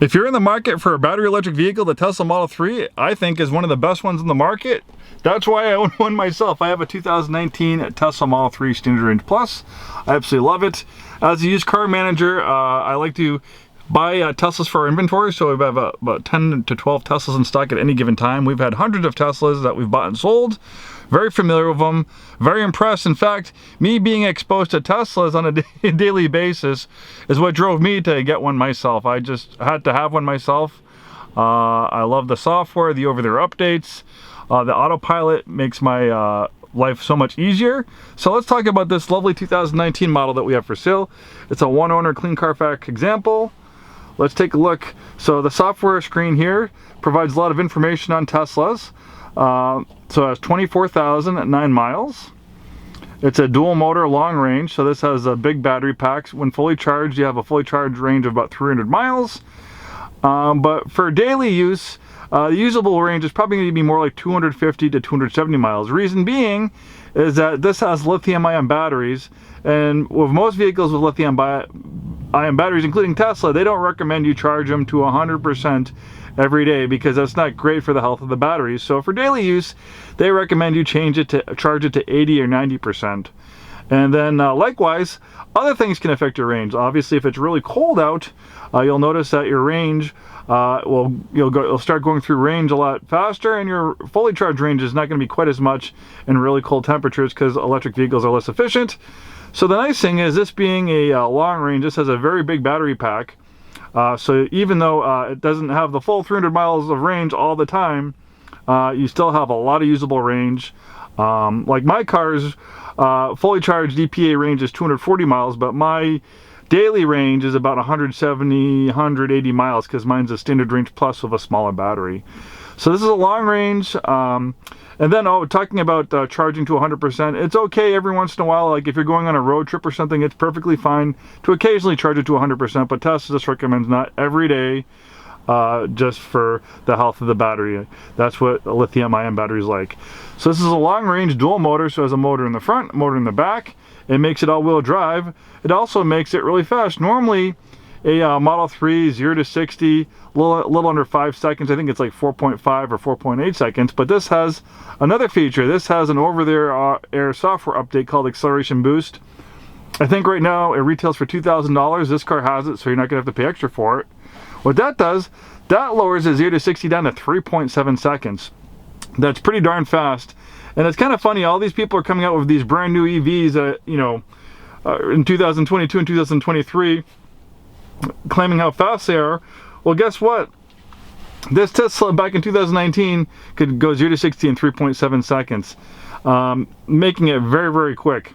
If you're in the market for a battery electric vehicle, the Tesla Model 3, I think, is one of the best ones in the market. That's why I own one myself. I have a 2019 Tesla Model 3 Standard Range Plus. I absolutely love it. As a used car manager, I like to buy Teslas for our inventory, so we have about 10 to 12 Teslas in stock at any given time. We've had hundreds of Teslas that we've bought and sold. Very familiar with them, very impressed. In fact, me being exposed to Teslas on a daily basis is what drove me to get one myself. I just had to have one myself. I love the software, the over-the-air updates. The autopilot makes my life so much easier. So let's talk about this lovely 2019 model that we have for sale. It's a one-owner clean Carfax example. Let's take a look. So the software screen here provides a lot of information on Teslas. So it has 24,009 miles. It's a dual motor long range, so this has a big battery packs. When fully charged, you have a fully charged range of about 300 miles. But for daily use, the usable range is probably going to be more like 250 to 270 miles. Reason being is that this has lithium-ion batteries, and with most vehicles with lithium-ion batteries, including Tesla, they don't recommend you charge them to 100% every day because that's not great for the health of the batteries. So for daily use, they recommend you charge it to 80 or 90%. And then likewise, other things can affect your range. Obviously, if it's really cold out, you'll notice that your range you'll start going through range a lot faster, and your fully charged range is not going to be quite as much in really cold temperatures because electric vehicles are less efficient. So the nice thing is, this being a long range, this has a very big battery pack. So even though it doesn't have the full 300 miles of range all the time, you still have a lot of usable range. Like my car's fully charged EPA range is 240 miles, but my daily range is about 170, 180 miles because mine's a Standard Range Plus with a smaller battery. So this is a long range. And then talking about charging to 100%, it's okay every once in a while. Like if you're going on a road trip or something, it's perfectly fine to occasionally charge it to 100%, but Tesla just recommends not every day, just for the health of the battery. That's what a lithium-ion battery is like. So this is a long-range dual motor, so it has a motor in the front, motor in the back. It makes it all-wheel drive. It also makes it really fast. Normally, a Model 3 0 to 60, a little under 5 seconds. I think it's like 4.5 or 4.8 seconds. But this has another feature. This has an over-the-air software update called Acceleration Boost. I think right now it retails for $2,000. This car has it, so you're not going to have to pay extra for it. What that does, that lowers the 0 to 60 down to 3.7 seconds. That's pretty darn fast. And it's kind of funny, all these people are coming out with these brand new EVs, in 2022 and 2023, claiming how fast they are. Well, guess what? This Tesla back in 2019 could go 0 to 60 in 3.7 seconds, making it very, very quick.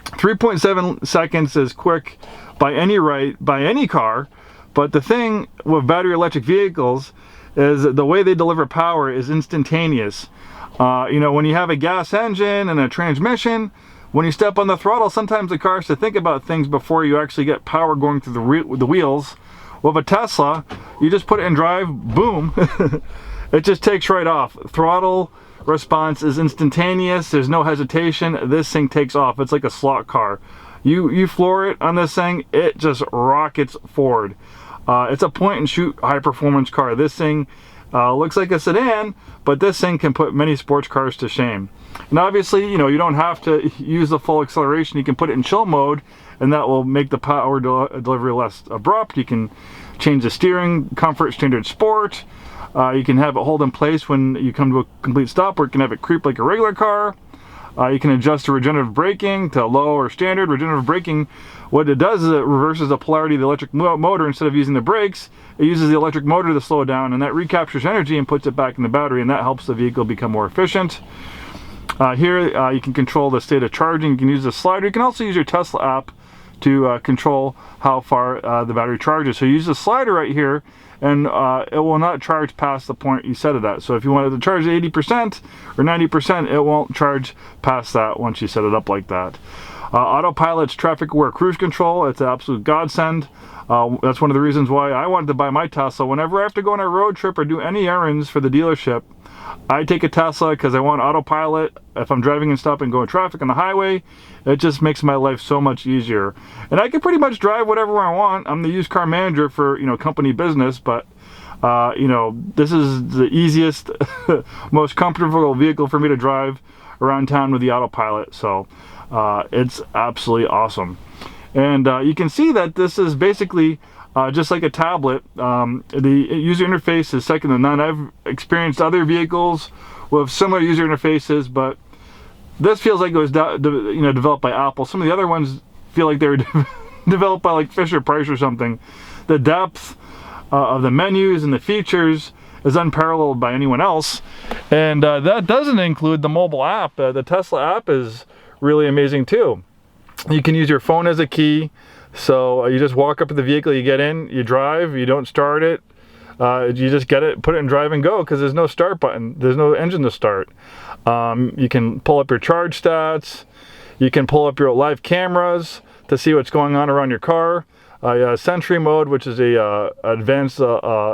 3.7 seconds is quick by any car, but the thing with battery electric vehicles is the way they deliver power is instantaneous. When you have a gas engine and a transmission, when you step on the throttle, sometimes the car has to think about things before you actually get power going through the wheels. With a Tesla, you just put it in drive, boom, it just takes right off. Throttle response is instantaneous. There's no hesitation. This thing takes off. It's like a slot car. You floor it on this thing, it just rockets forward. It's a point-and-shoot high-performance car. This thing looks like a sedan, but this thing can put many sports cars to shame. And obviously, you don't have to use the full acceleration. You can put it in chill mode, and that will make the power delivery less abrupt. You can change the steering, comfort, standard, sport. You can have it hold in place when you come to a complete stop, or you can have it creep like a regular car. You can adjust the regenerative braking to low or standard. Regenerative braking, what it does is it reverses the polarity of the electric motor. Instead of using the brakes, it uses the electric motor to slow it down, and that recaptures energy and puts it back in the battery, and that helps the vehicle become more efficient. Here you can control the state of charging. You can use the slider. You can also use your Tesla app to control how far the battery charges. So you use the slider right here, and it will not charge past the point you set it at. So if you wanted to charge 80% or 90%, it won't charge past that once you set it up like that. Autopilot's traffic-aware cruise control, it's an absolute godsend. That's one of the reasons why I wanted to buy my Tesla. Whenever I have to go on a road trip or do any errands for the dealership, I take a Tesla because I want autopilot. If I'm driving and stopping, going traffic on the highway, it just makes my life so much easier. And I can pretty much drive whatever I want. I'm the used car manager for, you know, company business, but you know, this is the easiest, most comfortable vehicle for me to drive around town with the autopilot. So it's absolutely awesome. And you can see that this is basically just like a tablet. The user interface is second to none. I've experienced other vehicles with similar user interfaces, but this feels like it was developed by Apple. Some of the other ones feel like they were developed by like Fisher Price or something. The depth of the menus and the features is unparalleled by anyone else. And that doesn't include the mobile app. The Tesla app is really amazing too. You can use your phone as a key. So you just walk up to the vehicle, you get in, you drive, you don't start it. You just get it, put it in drive and go, because there's no start button. There's no engine to start. You can pull up your charge stats. You can pull up your live cameras to see what's going on around your car. Sentry mode, which is a advanced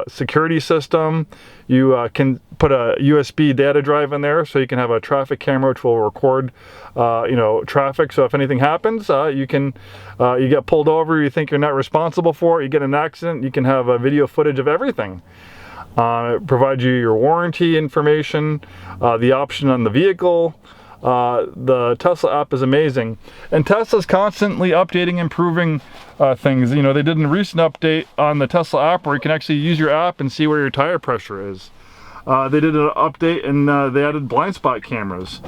security system. You can put a USB data drive in there, so you can have a traffic camera which will record, you know, traffic. So if anything happens, you get pulled over, you think you're not responsible for it, you get in an accident, you can have video footage of everything. It provides you your warranty information, the option on the vehicle. The Tesla app is amazing, and Tesla's constantly updating, improving things. You know, they did a recent update on the Tesla app where you can actually use your app and see where your tire pressure is. They did an update and they added blind spot cameras.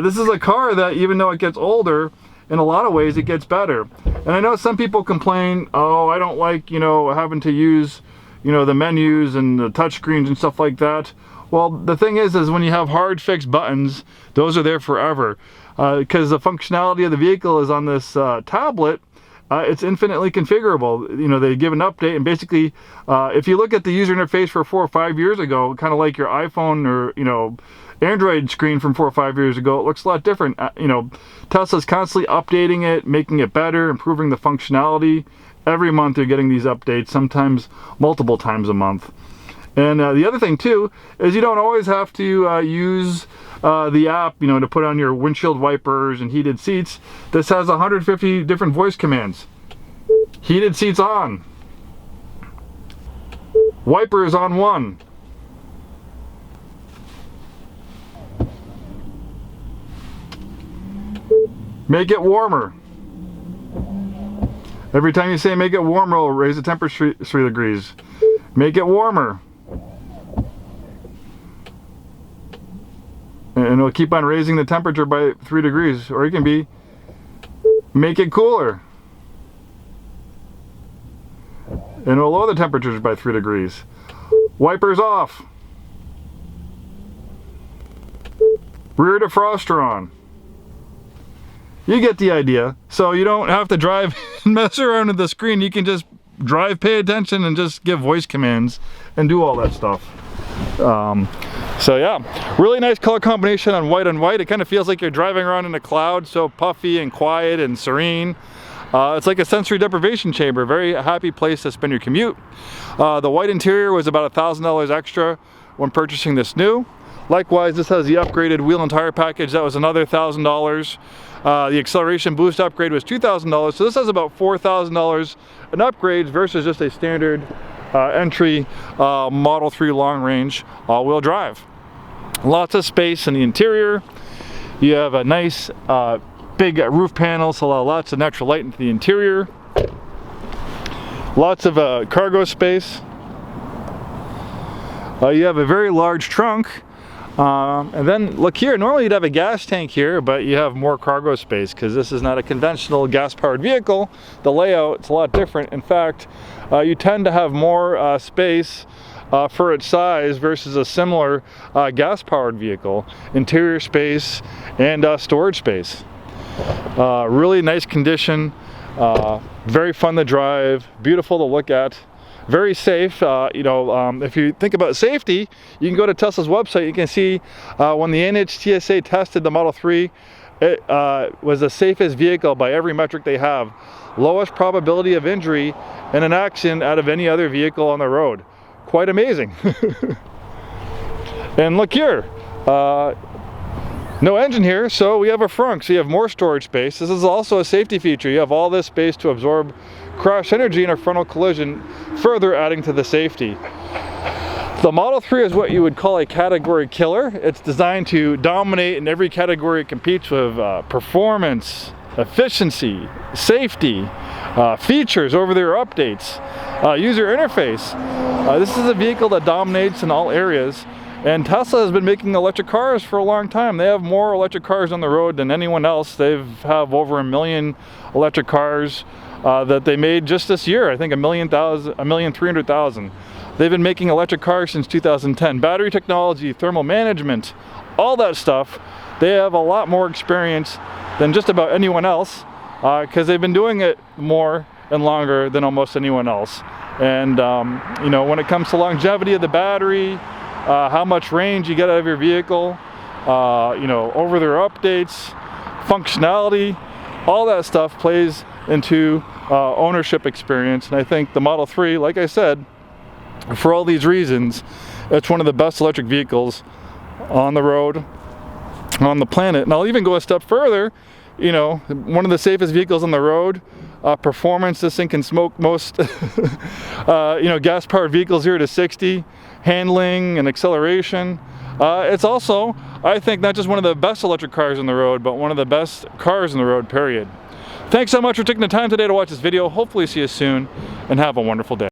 This is a car that, even though it gets older, in a lot of ways it gets better. And I know some people complain, oh, I don't like, you know, having to use, you know, the menus and the touch screens and stuff like that. Well, the thing is when you have hard fixed buttons, those are there forever. Because the functionality of the vehicle is on this tablet, it's infinitely configurable. You know, they give an update, and basically, if you look at the user interface for 4 or 5 years ago, kind of like your iPhone or, you know, Android screen from 4 or 5 years ago, it looks a lot different. You know, Tesla's constantly updating it, making it better, improving the functionality. Every month they're getting these updates, sometimes multiple times a month. And the other thing too is you don't always have to use the app, you know, to put on your windshield wipers and heated seats. This has 150 different voice commands. Heated seats on. Wipers on 1. Make it warmer. Every time you say make it warmer, it'll raise the temperature 3 degrees. Make it warmer. And it'll keep on raising the temperature by 3 degrees. Or it can be, make it cooler. And it'll lower the temperatures by 3 degrees. Wipers off. Rear defroster on. You get the idea. So you don't have to drive and mess around with the screen. You can just drive, pay attention, and just give voice commands and do all that stuff. So yeah, really nice color combination on white on white. It kind of feels like you're driving around in a cloud, so puffy and quiet and serene. It's like a sensory deprivation chamber. Very happy place to spend your commute. The white interior was about $1,000 extra when purchasing this new. Likewise, this has the upgraded wheel and tire package. That was another $1,000. The acceleration boost upgrade was $2,000. So this has about $4,000 in upgrades versus just a standard entry Model 3 long range all-wheel drive. Lots of space in the interior. You have a nice big roof panel, so lots of natural light into the interior. Lots of cargo space. You have a very large trunk. And then look here, normally you'd have a gas tank here, but you have more cargo space because this is not a conventional gas-powered vehicle. The layout's a lot different. In fact, you tend to have more space for its size versus a similar gas-powered vehicle. Interior space and storage space. Really nice condition, very fun to drive, beautiful to look at. Very safe. You know, if you think about safety, you can go to Tesla's website. You can see when the NHTSA tested the Model 3, it was the safest vehicle by every metric they have. Lowest probability of injury in an accident out of any other vehicle on the road. Quite amazing. And look here, no engine here, so we have a frunk, so you have more storage space. This is also a safety feature. You have all this space to absorb crash energy in a frontal collision, further adding to the safety. The Model 3 is what you would call a category killer. It's designed to dominate in every category it competes with: performance, efficiency, safety, features, over-the-air updates, user interface. This is a vehicle that dominates in all areas, and Tesla has been making electric cars for a long time. They have more electric cars on the road than anyone else. They have over 1 million electric cars that they made just this year. I think 1,300,000. They've been making electric cars since 2010. Battery technology, thermal management, all that stuff. They have a lot more experience than just about anyone else, because they've been doing it more and longer than almost anyone else. And you know, when it comes to longevity of the battery, how much range you get out of your vehicle, you know, over-the-air updates, functionality, all that stuff plays into ownership experience. And I think the Model 3, like I said, for all these reasons, it's one of the best electric vehicles on the road, on the planet. And I'll even go a step further. You know, one of the safest vehicles on the road. Performance, this thing can smoke most you know, gas-powered vehicles 0 to 60. Handling and acceleration. It's also, I think, not just one of the best electric cars on the road, but one of the best cars on the road, period. Thanks so much for taking the time today to watch this video. Hopefully see you soon, and have a wonderful day.